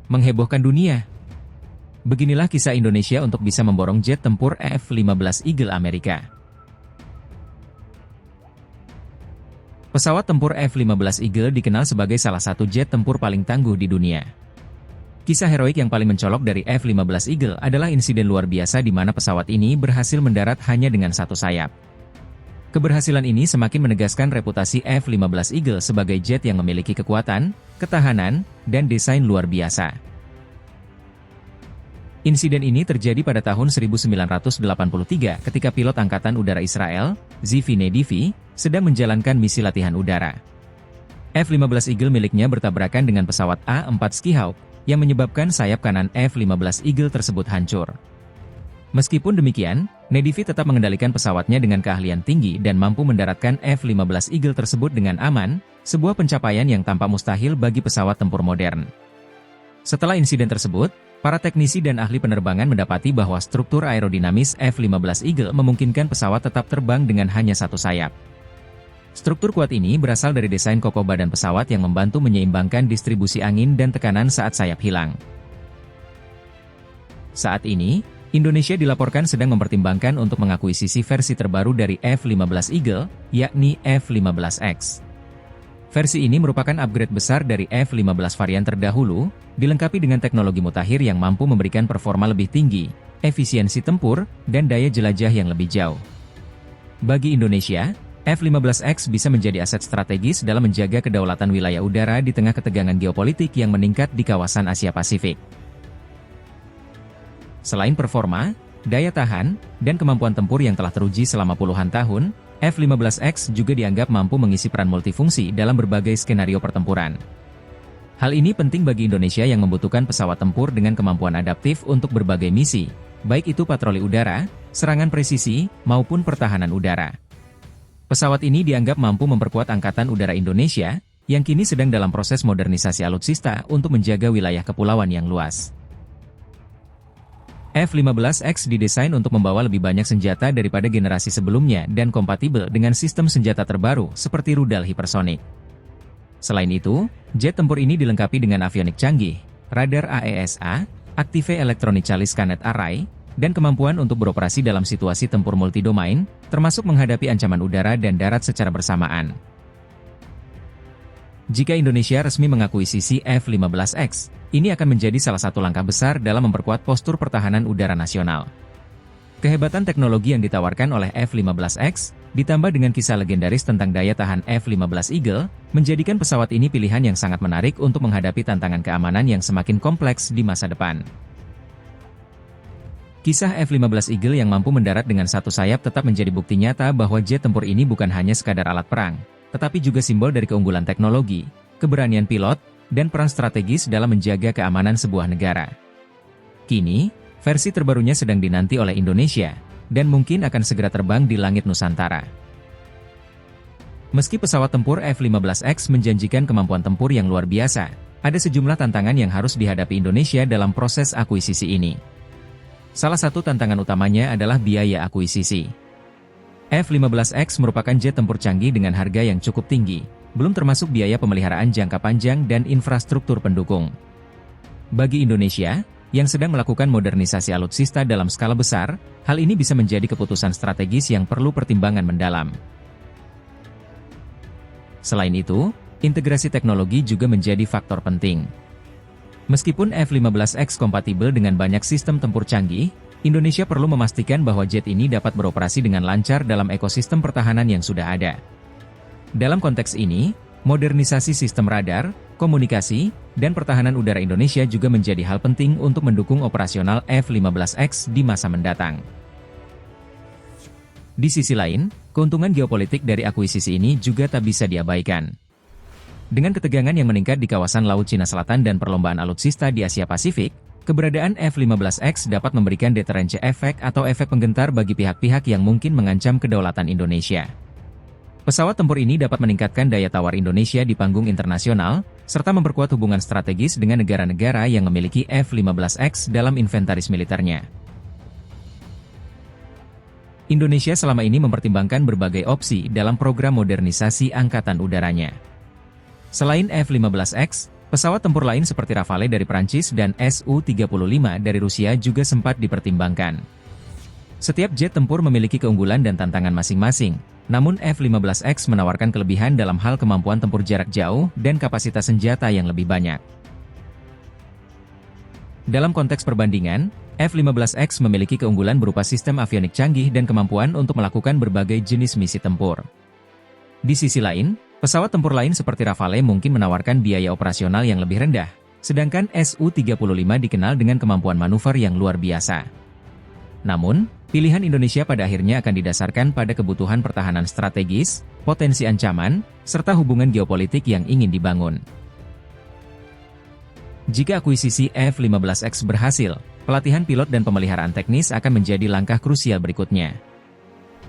Menghebohkan dunia. Beginilah kisah Indonesia untuk bisa memborong jet tempur F-15 Eagle Amerika. Pesawat tempur F-15 Eagle dikenal sebagai salah satu jet tempur paling tangguh di dunia. Kisah heroik yang paling mencolok dari F-15 Eagle adalah insiden luar biasa di mana pesawat ini berhasil mendarat hanya dengan satu sayap. Keberhasilan ini semakin menegaskan reputasi F-15 Eagle sebagai jet yang memiliki kekuatan, ketahanan, dan desain luar biasa. Insiden ini terjadi pada tahun 1983 ketika pilot Angkatan Udara Israel, Zivi Nedivi, sedang menjalankan misi latihan udara. F-15 Eagle miliknya bertabrakan dengan pesawat A-4 Skyhawk, yang menyebabkan sayap kanan F-15 Eagle tersebut hancur. Meskipun demikian, Nedivi tetap mengendalikan pesawatnya dengan keahlian tinggi dan mampu mendaratkan F-15 Eagle tersebut dengan aman, sebuah pencapaian yang tampak mustahil bagi pesawat tempur modern. Setelah insiden tersebut, para teknisi dan ahli penerbangan mendapati bahwa struktur aerodinamis F-15 Eagle memungkinkan pesawat tetap terbang dengan hanya satu sayap. Struktur kuat ini berasal dari desain kokoh badan pesawat yang membantu menyeimbangkan distribusi angin dan tekanan saat sayap hilang. Saat ini, Indonesia dilaporkan sedang mempertimbangkan untuk mengakuisisi versi terbaru dari F-15 Eagle, yakni F-15X. Versi ini merupakan upgrade besar dari F-15 varian terdahulu, dilengkapi dengan teknologi mutakhir yang mampu memberikan performa lebih tinggi, efisiensi tempur, dan daya jelajah yang lebih jauh. Bagi Indonesia, F-15X bisa menjadi aset strategis dalam menjaga kedaulatan wilayah udara di tengah ketegangan geopolitik yang meningkat di kawasan Asia Pasifik. Selain performa, daya tahan, dan kemampuan tempur yang telah teruji selama puluhan tahun, F-15X juga dianggap mampu mengisi peran multifungsi dalam berbagai skenario pertempuran. Hal ini penting bagi Indonesia yang membutuhkan pesawat tempur dengan kemampuan adaptif untuk berbagai misi, baik itu patroli udara, serangan presisi, maupun pertahanan udara. Pesawat ini dianggap mampu memperkuat Angkatan Udara Indonesia, yang kini sedang dalam proses modernisasi alutsista untuk menjaga wilayah kepulauan yang luas. F-15X didesain untuk membawa lebih banyak senjata daripada generasi sebelumnya dan kompatibel dengan sistem senjata terbaru seperti rudal hipersonik. Selain itu, jet tempur ini dilengkapi dengan avionik canggih, radar AESA, Active Electronic Challenge Scannet Array, dan kemampuan untuk beroperasi dalam situasi tempur multidomain, termasuk menghadapi ancaman udara dan darat secara bersamaan. Jika Indonesia resmi mengakuisisi F-15X, ini akan menjadi salah satu langkah besar dalam memperkuat postur pertahanan udara nasional. Kehebatan teknologi yang ditawarkan oleh F-15X, ditambah dengan kisah legendaris tentang daya tahan F-15 Eagle, menjadikan pesawat ini pilihan yang sangat menarik untuk menghadapi tantangan keamanan yang semakin kompleks di masa depan. Kisah F-15 Eagle yang mampu mendarat dengan satu sayap tetap menjadi bukti nyata bahwa jet tempur ini bukan hanya sekadar alat perang, tetapi juga simbol dari keunggulan teknologi, keberanian pilot, dan peran strategis dalam menjaga keamanan sebuah negara. Kini, versi terbarunya sedang dinanti oleh Indonesia, dan mungkin akan segera terbang di langit Nusantara. Meski pesawat tempur F-15X menjanjikan kemampuan tempur yang luar biasa, ada sejumlah tantangan yang harus dihadapi Indonesia dalam proses akuisisi ini. Salah satu tantangan utamanya adalah biaya akuisisi. F-15X merupakan jet tempur canggih dengan harga yang cukup tinggi, belum termasuk biaya pemeliharaan jangka panjang dan infrastruktur pendukung. Bagi Indonesia, yang sedang melakukan modernisasi alutsista dalam skala besar, hal ini bisa menjadi keputusan strategis yang perlu pertimbangan mendalam. Selain itu, integrasi teknologi juga menjadi faktor penting. Meskipun F-15X kompatibel dengan banyak sistem tempur canggih, Indonesia perlu memastikan bahwa jet ini dapat beroperasi dengan lancar dalam ekosistem pertahanan yang sudah ada. Dalam konteks ini, modernisasi sistem radar, komunikasi, dan pertahanan udara Indonesia juga menjadi hal penting untuk mendukung operasional F-15X di masa mendatang. Di sisi lain, keuntungan geopolitik dari akuisisi ini juga tak bisa diabaikan. Dengan ketegangan yang meningkat di kawasan Laut Cina Selatan dan perlombaan alutsista di Asia Pasifik, keberadaan F-15X dapat memberikan deterrence efek atau efek penggentar bagi pihak-pihak yang mungkin mengancam kedaulatan Indonesia. Pesawat tempur ini dapat meningkatkan daya tawar Indonesia di panggung internasional, serta memperkuat hubungan strategis dengan negara-negara yang memiliki F-15X dalam inventaris militernya. Indonesia selama ini mempertimbangkan berbagai opsi dalam program modernisasi angkatan udaranya. Selain F-15X, Pesawat tempur lain seperti Rafale dari Prancis dan Su-35 dari Rusia juga sempat dipertimbangkan. Setiap jet tempur memiliki keunggulan dan tantangan masing-masing, namun F-15X menawarkan kelebihan dalam hal kemampuan tempur jarak jauh dan kapasitas senjata yang lebih banyak. Dalam konteks perbandingan, F-15X memiliki keunggulan berupa sistem avionik canggih dan kemampuan untuk melakukan berbagai jenis misi tempur. Di sisi lain, pesawat tempur lain seperti Rafale mungkin menawarkan biaya operasional yang lebih rendah, sedangkan Su-35 dikenal dengan kemampuan manuver yang luar biasa. Namun, pilihan Indonesia pada akhirnya akan didasarkan pada kebutuhan pertahanan strategis, potensi ancaman, serta hubungan geopolitik yang ingin dibangun. Jika akuisisi F-15X berhasil, pelatihan pilot dan pemeliharaan teknis akan menjadi langkah krusial berikutnya.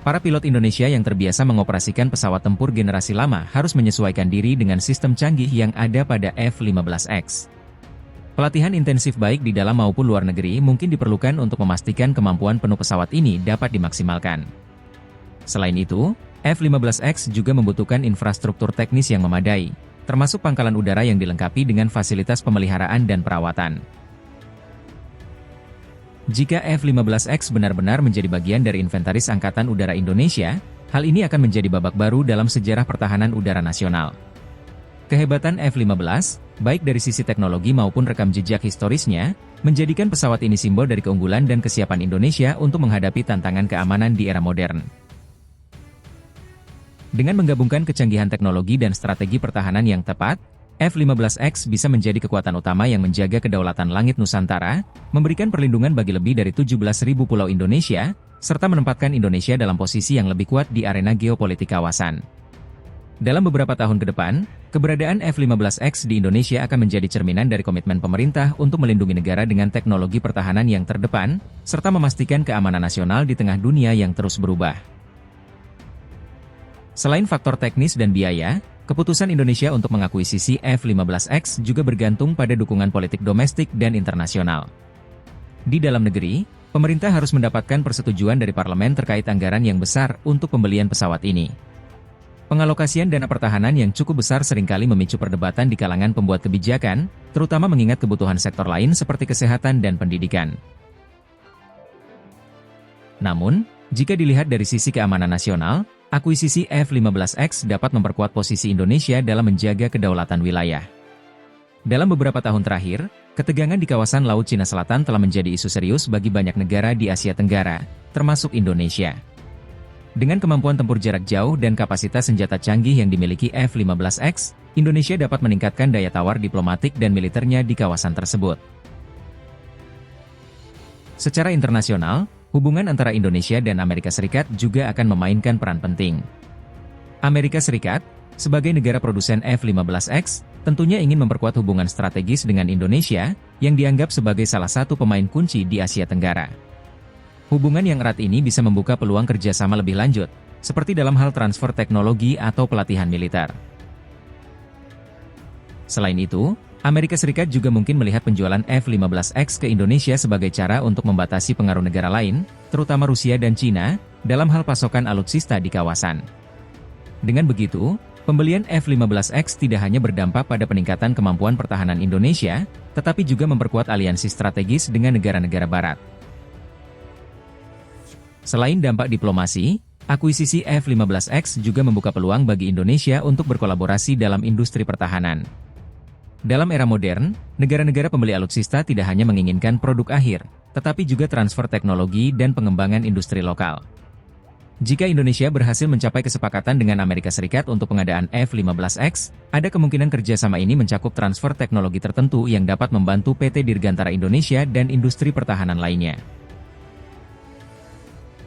Para pilot Indonesia yang terbiasa mengoperasikan pesawat tempur generasi lama harus menyesuaikan diri dengan sistem canggih yang ada pada F-15X. Pelatihan intensif baik di dalam maupun luar negeri mungkin diperlukan untuk memastikan kemampuan penuh pesawat ini dapat dimaksimalkan. Selain itu, F-15X juga membutuhkan infrastruktur teknis yang memadai, termasuk pangkalan udara yang dilengkapi dengan fasilitas pemeliharaan dan perawatan. Jika F-15X benar-benar menjadi bagian dari inventaris Angkatan Udara Indonesia, hal ini akan menjadi babak baru dalam sejarah pertahanan udara nasional. Kehebatan F-15, baik dari sisi teknologi maupun rekam jejak historisnya, menjadikan pesawat ini simbol dari keunggulan dan kesiapan Indonesia untuk menghadapi tantangan keamanan di era modern. Dengan menggabungkan kecanggihan teknologi dan strategi pertahanan yang tepat, F-15X bisa menjadi kekuatan utama yang menjaga kedaulatan langit Nusantara, memberikan perlindungan bagi lebih dari 17.000 pulau Indonesia, serta menempatkan Indonesia dalam posisi yang lebih kuat di arena geopolitik kawasan. Dalam beberapa tahun ke depan, keberadaan F-15X di Indonesia akan menjadi cerminan dari komitmen pemerintah untuk melindungi negara dengan teknologi pertahanan yang terdepan, serta memastikan keamanan nasional di tengah dunia yang terus berubah. Selain faktor teknis dan biaya, keputusan Indonesia untuk mengakuisisi F-15X juga bergantung pada dukungan politik domestik dan internasional. Di dalam negeri, pemerintah harus mendapatkan persetujuan dari parlemen terkait anggaran yang besar untuk pembelian pesawat ini. Pengalokasian dana pertahanan yang cukup besar seringkali memicu perdebatan di kalangan pembuat kebijakan, terutama mengingat kebutuhan sektor lain seperti kesehatan dan pendidikan. Namun, jika dilihat dari sisi keamanan nasional, akuisisi F-15X dapat memperkuat posisi Indonesia dalam menjaga kedaulatan wilayah. Dalam beberapa tahun terakhir, ketegangan di kawasan Laut Cina Selatan telah menjadi isu serius bagi banyak negara di Asia Tenggara, termasuk Indonesia. Dengan kemampuan tempur jarak jauh dan kapasitas senjata canggih yang dimiliki F-15X, Indonesia dapat meningkatkan daya tawar diplomatik dan militernya di kawasan tersebut. Secara internasional, hubungan antara Indonesia dan Amerika Serikat juga akan memainkan peran penting. Amerika Serikat, sebagai negara produsen F-15X, tentunya ingin memperkuat hubungan strategis dengan Indonesia, yang dianggap sebagai salah satu pemain kunci di Asia Tenggara. Hubungan yang erat ini bisa membuka peluang kerjasama lebih lanjut, seperti dalam hal transfer teknologi atau pelatihan militer. Selain itu, Amerika Serikat juga mungkin melihat penjualan F-15X ke Indonesia sebagai cara untuk membatasi pengaruh negara lain, terutama Rusia dan Cina, dalam hal pasokan alutsista di kawasan. Dengan begitu, pembelian F-15X tidak hanya berdampak pada peningkatan kemampuan pertahanan Indonesia, tetapi juga memperkuat aliansi strategis dengan negara-negara Barat. Selain dampak diplomasi, akuisisi F-15X juga membuka peluang bagi Indonesia untuk berkolaborasi dalam industri pertahanan. Dalam era modern, negara-negara pembeli alutsista tidak hanya menginginkan produk akhir, tetapi juga transfer teknologi dan pengembangan industri lokal. Jika Indonesia berhasil mencapai kesepakatan dengan Amerika Serikat untuk pengadaan F-15X, ada kemungkinan kerjasama ini mencakup transfer teknologi tertentu yang dapat membantu PT Dirgantara Indonesia dan industri pertahanan lainnya.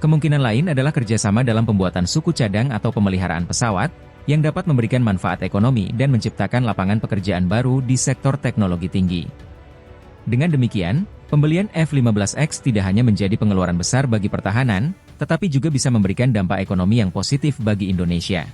Kemungkinan lain adalah kerjasama dalam pembuatan suku cadang atau pemeliharaan pesawat, yang dapat memberikan manfaat ekonomi dan menciptakan lapangan pekerjaan baru di sektor teknologi tinggi. Dengan demikian, pembelian F-15X tidak hanya menjadi pengeluaran besar bagi pertahanan, tetapi juga bisa memberikan dampak ekonomi yang positif bagi Indonesia.